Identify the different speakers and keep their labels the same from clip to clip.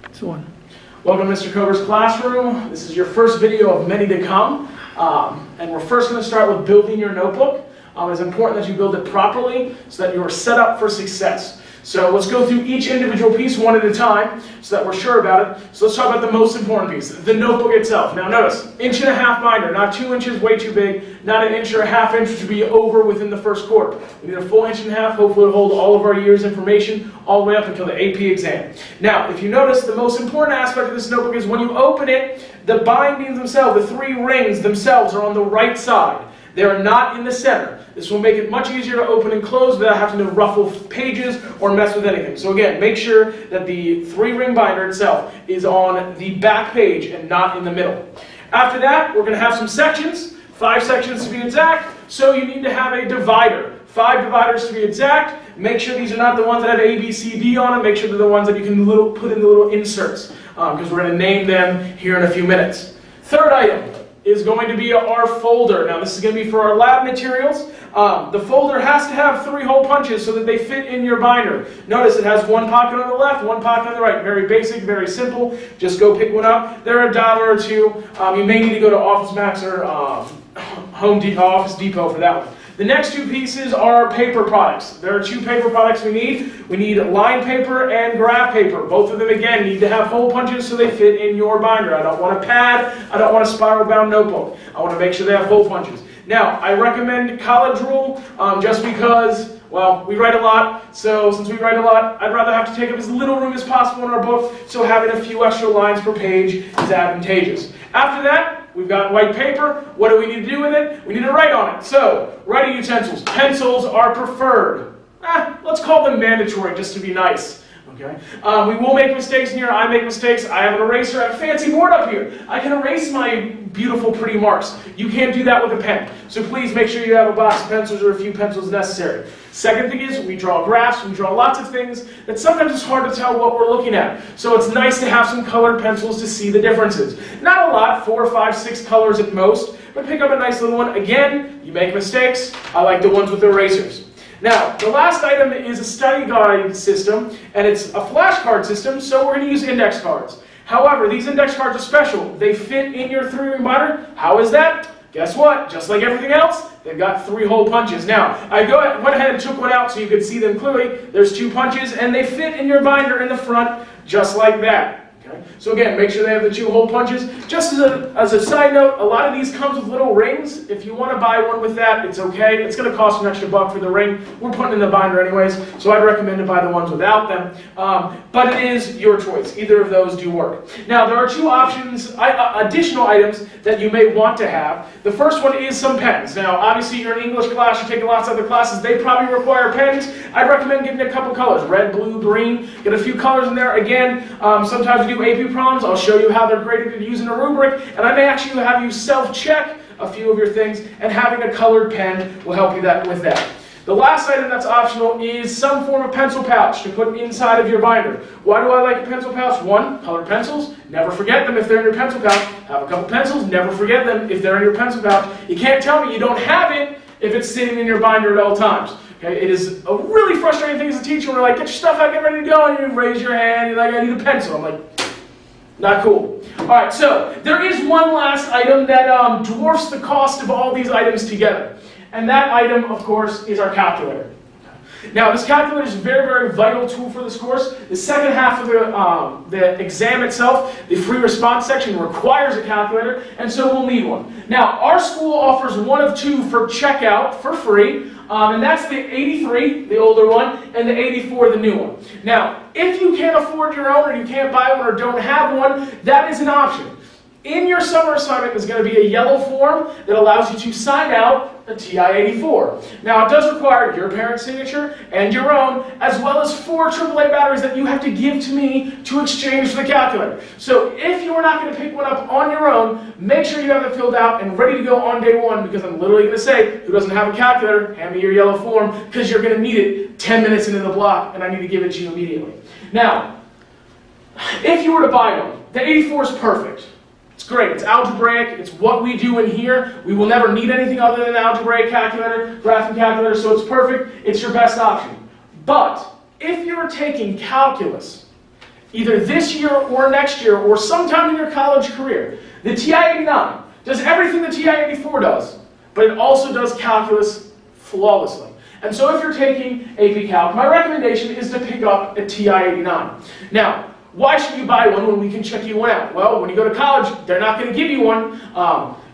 Speaker 1: This one.
Speaker 2: Welcome to Mr. Cover's classroom. This is your first video of many to come. And we're first going to start with building your notebook. It's important that you build it properly so that you are set up for success. So let's go through each individual piece one at a time so that we're sure about it. So let's talk about the most important piece, the notebook itself. Now notice, 1.5" binder, not 2 inches, way too big, not 1 inch or 1/2 inch to be over within the first quarter. We need a full 1.5 inches, hopefully to hold all of our year's information all the way up until the AP exam. Now, if you notice, the most important aspect of this notebook is when you open it, the bindings themselves, the 3 rings themselves are on the right side. They are not in the center. This will make it much easier to open and close without having to ruffle pages or mess with anything. So again, make sure that the 3-ring binder itself is on the back page and not in the middle. After that, we're going to have some sections, 5 sections to be exact, so you need to have a divider. 5 dividers to be exact. Make sure these are not the ones that have A, B, C, D on them. Make sure they're the ones that you can put in the little inserts, because we're going to name them here in a few minutes. Third item is going to be our folder. Now this is going to be for our lab materials. The folder has to have 3 hole punches so that they fit in your binder. Notice it has 1 pocket on the left, 1 pocket on the right. Very basic, very simple. Just go pick one up. They're $1 or $2. You may need to go to Office Max or Office Depot for that one. The next 2 pieces are paper products. There are 2 paper products we need. We need line paper and graph paper. Both of them, again, need to have hole punches so they fit in your binder. I don't want a pad. I don't want a spiral-bound notebook. I want to make sure they have hole punches. Now, I recommend college rule just because, well, we write a lot. So since we write a lot, I'd rather have to take up as little room as possible in our book. So having a few extra lines per page is advantageous. After that, we've got white paper. What do we need to do with it? We need to write on it. So, writing utensils. Pencils are preferred. Let's call them mandatory just to be nice. Okay? We will make mistakes in here. I make mistakes. I have an eraser. I have a fancy board up here. I can erase my beautiful, pretty marks. You can't do that with a pen. So please make sure you have a box of pencils or a few pencils necessary. Second thing is we draw graphs. We draw lots of things that sometimes it's hard to tell what we're looking at. So it's nice to have some colored pencils to see the differences. Not a lot, 4, 5, 6 colors at most, but pick up a nice little one. Again, you make mistakes. I like the ones with erasers. Now, the last item is a study guide system, and it's a flashcard system, so we're going to use index cards. However, these index cards are special. They fit in your 3-ring binder. How is that? Guess what? Just like everything else, they've got 3 hole punches. Now, I went ahead and took one out so you could see them clearly. There's 2 punches, and they fit in your binder in the front, just like that. Okay? So again, make sure they have the 2 hole punches. Just as a side note, a lot of these comes with little rings. If you want to buy one with that, it's okay. It's going to cost an extra $1 for the ring. We're putting in the binder anyways, so I'd recommend to buy the ones without them. But it is your choice. Either of those do work. Now, there are 2 options, additional items that you may want to have. The first one is some pens. Now, obviously, you're in English class, you're taking lots of other classes. They probably require pens. I'd recommend getting a couple colors, red, blue, green. Get a few colors in there. Again, sometimes we do AP problems. I'll show you how they're graded using a rubric, and I may actually have you self-check a few of your things, and having a colored pen will help you with that. The last item that's optional is some form of pencil pouch to put inside of your binder. Why do I like a pencil pouch? 1, colored pencils. Never forget them if they're in your pencil pouch. Have a couple pencils. Never forget them if they're in your pencil pouch. You can't tell me you don't have it if it's sitting in your binder at all times. Okay? It is a really frustrating thing as a teacher when they're like, get your stuff out, get ready to go, and you raise your hand, you're like, I need a pencil. I'm like, not cool. Alright, so there is one last item that dwarfs the cost of all these items together. And that item, of course, is our calculator. Now, this calculator is a very, very vital tool for this course. The second half of the exam itself, the free response section, requires a calculator, and so we'll need one. Now, our school offers one of 2 for checkout for free, and that's the 83, the older one, and the 84, the new one. Now, if you can't afford your own, or you can't buy one, or don't have one, that is an option. In your summer assignment is going to be a yellow form that allows you to sign out a TI-84. Now, it does require your parent's signature and your own, as well as 4 AAA batteries that you have to give to me to exchange for the calculator. So if you are not going to pick one up on your own, make sure you have it filled out and ready to go on day 1, because I'm literally going to say, who doesn't have a calculator, hand me your yellow form, because you're going to need it 10 minutes into the block, and I need to give it to you immediately. Now, if you were to buy one, the 84 is perfect. It's great. It's algebraic. It's what we do in here. We will never need anything other than an algebraic calculator, graphing calculator, so it's perfect. It's your best option. But if you're taking calculus either this year or next year or sometime in your college career, the TI-89 does everything the TI-84 does, but it also does calculus flawlessly. And so if you're taking AP Calc, my recommendation is to pick up a TI-89. Now, why should you buy one when we can check you one out? Well, when you go to college, they're not going to give you one.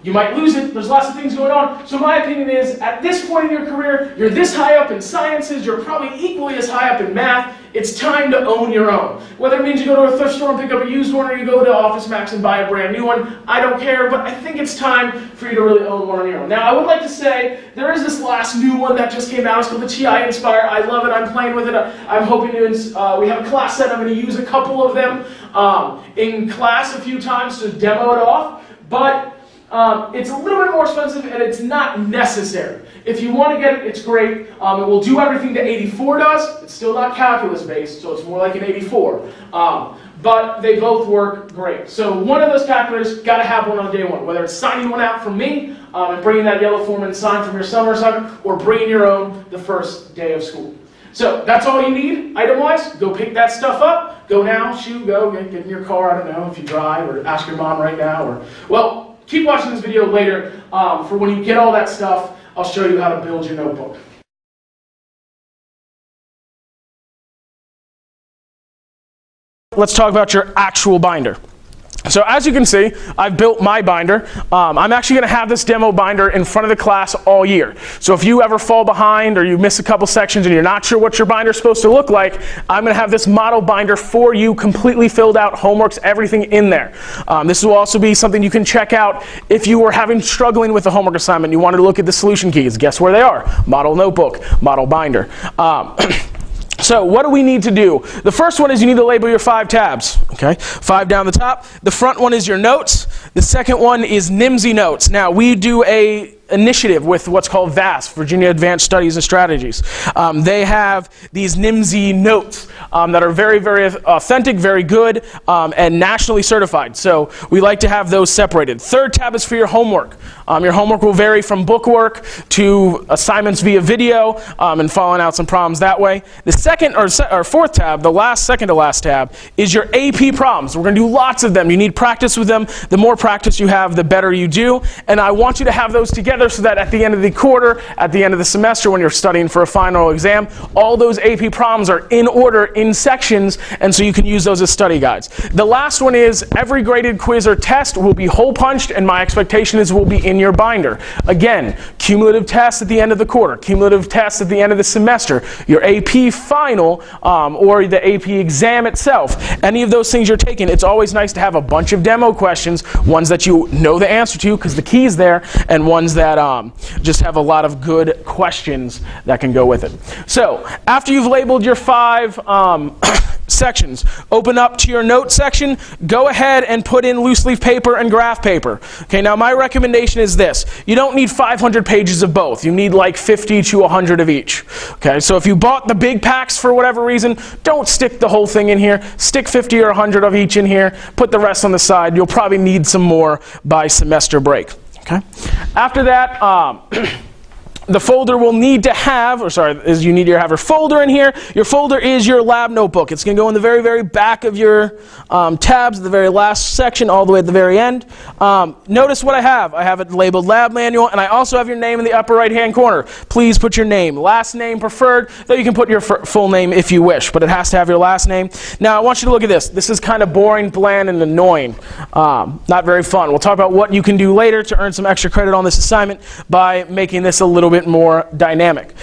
Speaker 2: You might lose it. There's lots of things going on. So my opinion is, at this point in your career, you're this high up in sciences, you're probably equally as high up in math. It's time to own your own. Whether it means you go to a thrift store and pick up a used one, or you go to Office Max and buy a brand new one, I don't care, but I think it's time for you to really own one on your own. Now, I would like to say, there is this last new one that just came out. It's called the TI Inspire. I love it. I'm playing with it. I'm hoping to, we have a class set. I'm going to use a couple of them in class a few times to demo it off, but it's a little bit more expensive and it's not necessary. If you want to get it, it's great. It will do everything the 84 does. It's still not calculus based, so it's more like an 84. But they both work great. So one of those calculators, got to have one on day one. Whether it's signing one out from me and bringing that yellow form and sign from your summer assignment, or bringing your own the first day of school. So that's all you need, item-wise. Go pick that stuff up. Go now, shoot, go, get in your car, I don't know, if you drive, or ask your mom right now, or, well, keep watching this video later for when you get all that stuff. I'll show you how to build your notebook. Let's talk about your actual binder. So as you can see, I've built my binder. I'm actually going to have this demo binder in front of the class all year. So if you ever fall behind or you miss a couple sections and you're not sure what your binder is supposed to look like, I'm going to have this model binder for you, completely filled out, homeworks, everything in there. This will also be something you can check out if you were struggling with a homework assignment. You wanted to look at the solution keys. Guess where they are? Model notebook, model binder. So what do we need to do? The first one is you need to label your 5 tabs. Okay, 5 down the top. The front one is your notes. The second one is NMSI notes. Now we do a initiative with what's called VAST, Virginia Advanced Studies and Strategies. They have these NMSI notes that are very, very authentic, very good, and nationally certified. So we like to have those separated. Third tab is for your homework. Your homework will vary from bookwork to assignments via video and following out some problems that way. The second or fourth tab, the second to last tab, is your AP problems. We're going to do lots of them. You need practice with them. The more practice you have, the better you do. And I want you to have those together so that at the end of the quarter, at the end of the semester, when you're studying for a final exam, all those AP problems are in order in sections, and so you can use those as study guides. The last one is every graded quiz or test will be hole punched, and my expectation is will be in your binder. Again, cumulative tests at the end of the quarter, cumulative tests at the end of the semester, your AP final or the AP exam itself. Any of those things you're taking, it's always nice to have a bunch of demo questions, ones that you know the answer to because the key's there, and ones that just have a lot of good questions that can go with it. So after you've labeled your 5 sections, open up to your note section, go ahead and put in loose leaf paper and graph paper. Okay, now my recommendation is this. You don't need 500 pages of both. You need like 50 to 100 of each. Okay, so if you bought the big packs for whatever reason, don't stick the whole thing in here. Stick 50 or 100 of each in here. Put the rest on the side. You'll probably need some more by semester break. Okay. After that, the folder will need to have, you need to have your folder in here. Your folder is your lab notebook. It's going to go in the very, very back of your tabs, the very last section, all the way at the very end. Notice what I have. I have it labeled Lab Manual, and I also have your name in the upper right-hand corner. Please put your name. Last name preferred, though you can put your full name if you wish, but it has to have your last name. Now, I want you to look at this. This is kind of boring, bland, and annoying. Not very fun. We'll talk about what you can do later to earn some extra credit on this assignment by making this a little bit more dynamic.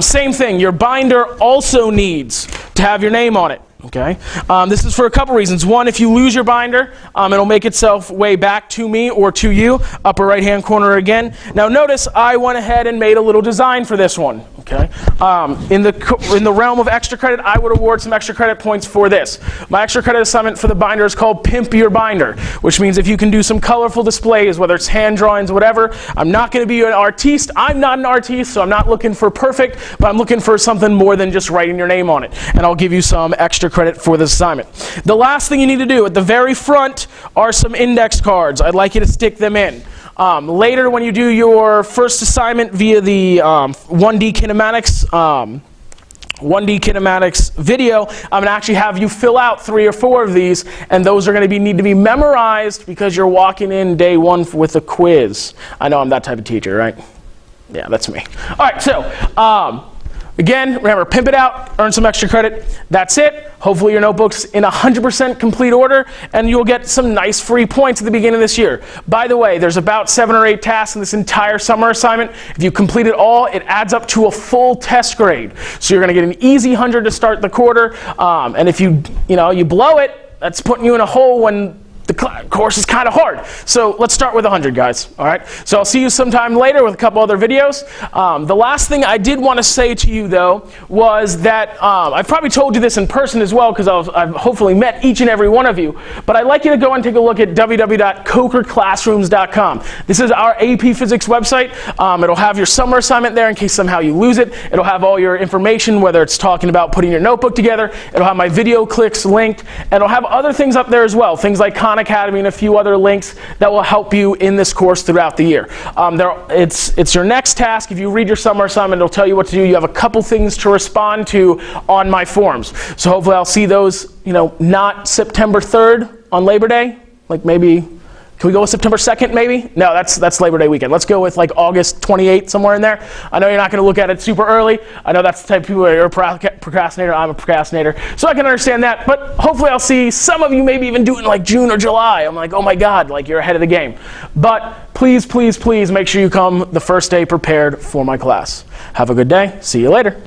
Speaker 2: Same thing, your binder also needs to have your name on it. Okay, this is for a couple reasons. One, if you lose your binder, it'll make itself way back to me or to you, upper right-hand corner again. Now notice I went ahead and made a little design for this one. Okay, in the realm of extra credit, I would award some extra credit points for this. My extra credit assignment for the binder is called Pimp Your Binder, which means if you can do some colorful displays, whether it's hand drawings, whatever. I'm not going to be an artiste. I'm not an artiste, so I'm not looking for perfect, but I'm looking for something more than just writing your name on it. And I'll give you some extra credit for this assignment. The last thing you need to do at the very front are some index cards. I'd like you to stick them in. Later, when you do your first assignment via the 1D kinematics 1D kinematics video, I'm going to actually have you fill out 3 or 4 of these, and those are going to need to be memorized because you're walking in day 1 with a quiz. I know I'm that type of teacher, right? Yeah, that's me. All right, so again, remember, pimp it out, earn some extra credit. That's it. Hopefully your notebook's in 100% complete order, and you'll get some nice free points at the beginning of this year. By the way, there's about 7 or 8 tasks in this entire summer assignment. If you complete it all, it adds up to a full test grade. So you're going to get an easy 100 to start the quarter, and if you blow it, that's putting you in a hole when the course is kind of hard. So let's start with 100, guys. All right. So I'll see you sometime later with a couple other videos. The last thing I did want to say to you, though, was that I've probably told you this in person as well because I've hopefully met each and every one of you. But I'd like you to go and take a look at www.cokerclassrooms.com. This is our AP Physics website. It'll have your summer assignment there in case somehow you lose it. It'll have all your information, whether it's talking about putting your notebook together. It'll have my video clicks linked. And it'll have other things up there as well, things like Academy and a few other links that will help you in this course throughout the year. It's your next task. If you read your summer assignment, it'll tell you what to do. You have a couple things to respond to on my forms. So hopefully I'll see those, not September 3rd on Labor Day, like maybe. Can we go with September 2nd, maybe? No, that's Labor Day weekend. Let's go with like August 28th, somewhere in there. I know you're not going to look at it super early. I know that's the type of people you're a procrastinator. I'm a procrastinator. So I can understand that. But hopefully I'll see some of you maybe even do it in like June or July. I'm like, oh my God, like you're ahead of the game. But please, please, please make sure you come the first day prepared for my class. Have a good day. See you later.